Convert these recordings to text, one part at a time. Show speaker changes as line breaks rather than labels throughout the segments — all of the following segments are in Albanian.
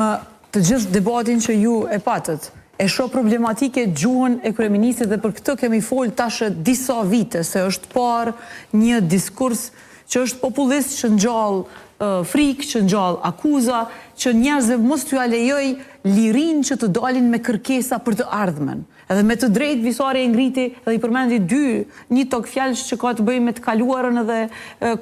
Të gjithë debatin që ju e patët, e shoh problematike gjuhën e kryeministit dhe për këtë kemi folë tash disa vite, se është parë një diskurs që është populist, që ngjall frikë, që ngjall akuza, që njerëzve mos t'ju lejoj lirin që të dalin me kërkesa për të ardhmen. Edhe me të drejtë Visari e ngriti dhe i përmendi një tokë fjalësh që ka të bëjë me të kaluarën edhe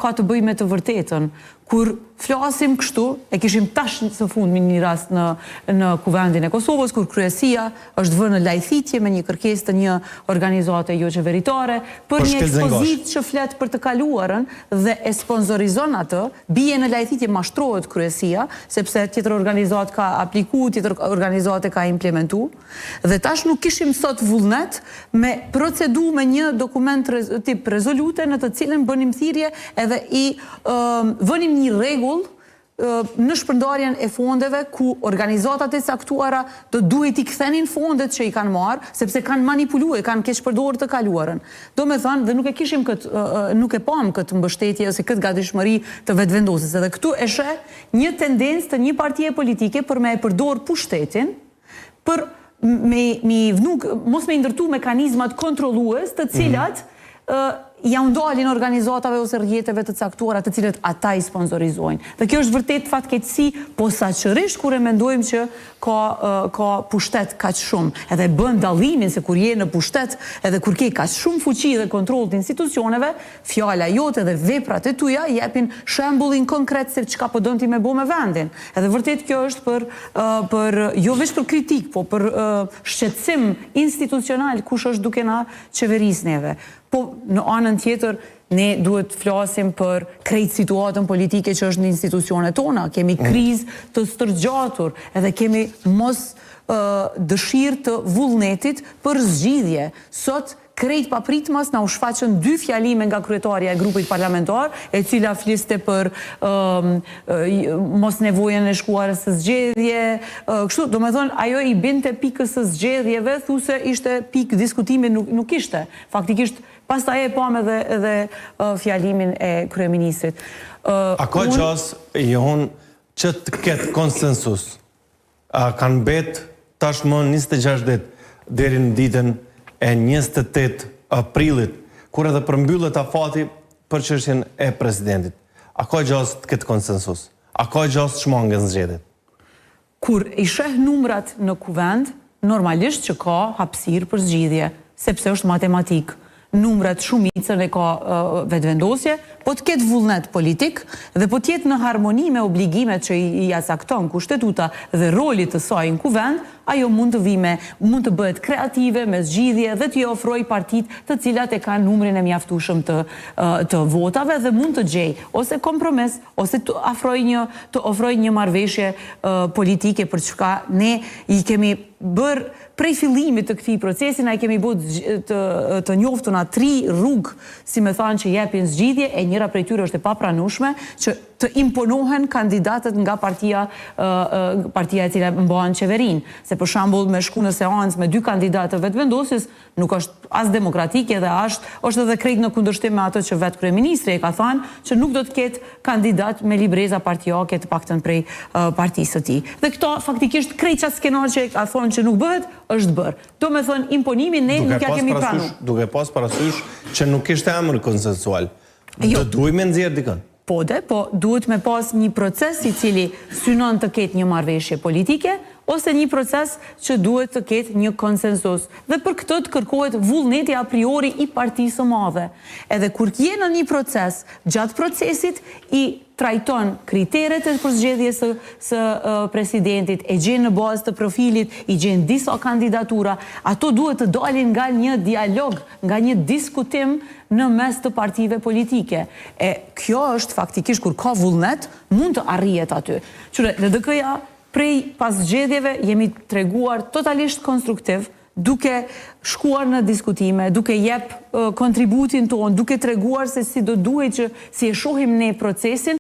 ka të bëjë me të vërtetën. Kur flasim kështu, e kishim tash së fund një rast në Kuvendin e Kosovës, kur kryesia është vënë në lajthitje me një kërkesë të një organizate jo qeveritare, për një ekspozitë që flet për të kaluarën dhe e sponsorizon atë, bie në lajthitje, mashtrohet kryesia, sepse tjetër organizat ka apliku, tjetër organizate ka implementu, dhe tash nuk kishim sot vullnet me procedu me një dokument tip rezolute në të cilën bënim thirrje edhe i vënim një rregull në shpërndarjen e fondeve ku organizatat e caktuara do duhet i kthenin fondet që i kanë marrë, sepse kanë manipuluar, kanë keq përdorur të kaluarën. Domethënë, dhe nuk e kishim nuk e pam këtë mbështetje ose këtë gatishmëri të vetëvendosjes. Edhe këtu e sheh një tendencë të një partie politike për me e përdor pushtetin për mos me ndërtu mekanizmat kontrollues të cilat ja ndalin organizatave ose rrjeteve të caktuara të cilët ata i sponsorizojnë. Dhe kjo është vërtet fatkeqësi, posaçërisht kur e mendojmë që ka pushtet kaq shumë. Edhe bën dallimin se kur je në pushtet, edhe kur ke kaq shumë fuqi dhe kontroll të institucioneve, fjala jote dhe veprat e tuaja japin shembullin konkret se çka po don ti me bë me vendin. Edhe vërtet kjo është për jo vetëm për kritik, po për shqetësim institucional kush është duke na qeverisë neve. Po në anën tjetër, ne duhet flasim për krejt situatën politike që është në institucionet tona. Kemi krizë të stërgjatur, edhe kemi mos dëshirë të vullnetit për zgjidhje. Sot, krejt papritmas na u shfaqën 2 fjalime nga kryetaria e grupit parlamentar, e cila fliste për mos nevojën e shkuarës së zgjedhje. Kështu, domethënë, ajo i binte pikës së zgjedhjeve, thuse ishte pikë diskutimi, nuk ishte. Faktikisht, pastaj e pam edhe fjalimin e kryeministrit.
A ka qas johon që të ketë konsensus? A kanë bet tashmë 26 ditë deri në ditën e 28 aprilit, kur edhe përmbyllet afati për çështjen e presidentit. A ka gjos të ketë konsensus? A ka gjos të shmangen zgjedhjet?
Kur i sheh numrat në kuvend, normalisht që ka hapësirë për zgjidhje, sepse është matematik. Numrat shumicën e ka vetëvendosje, po të ketë vullnet politik dhe po të jetë në harmoni me obligimet që i cakton kushtetuta dhe rolit të saj në kuvend, ajo mund të bëhet kreative me zgjidhje dhe të ofroj partit të cilat e kanë numrin e mjaftueshëm të votave dhe mund të gjej ose kompromis ose të ofroj një marrëveshje politike për çka ne i kemi bërë prej fillimit të këtij procesi, na i kemi bërë të njoftuna 3 rrugë, si me thanë, që jepin zgjidhje, e njëra prej tyre është e papranueshme, që të imponohen kandidatët nga partia e cila mbahen qeverinë. Se për shembull me shku në seancë me 2 kandidatë vetëvendosjes nuk është as demokratike dhe është edhe krejt në kundërshtim me ato që vetë kryeministri e ka thënë që nuk do të ketë kandidat me libreza partijake të paktën prej partisë së tij. Dhe këto faktikisht krejt çast skenar që ka thonë që nuk bëhet, është bërë. Domethënë imponimin ne nuk ja kemi pranuar.
Duke pas parasysh që nuk ishte emër konsensual. Do duhemi nxjerr dikën.
Po duhet me pas një proces i cili synon të ketë një marrëveshje politike, ose një proces që duhet të ketë një konsensus. Dhe për këtë të kërkohet vullneti a priori i partisë së madhe. Edhe kur je në një proces, gjatë procesit i trajton kriteret e përzgjedhjes së presidentit, e gjen në bazë të profilit, i gjen disa kandidatura, ato duhet të dalin nga një dialog, nga një diskutim në mes të partive politike. E kjo është faktikisht kur ka vullnet, mund të arrihet aty. Qëre, LDK-ja prej pas zgjedhjeve jemi treguar totalisht konstruktiv, duke shkuar në diskutime, duke jep kontributin tonë, duke treguar se si do duhet që si e shohim ne procesin,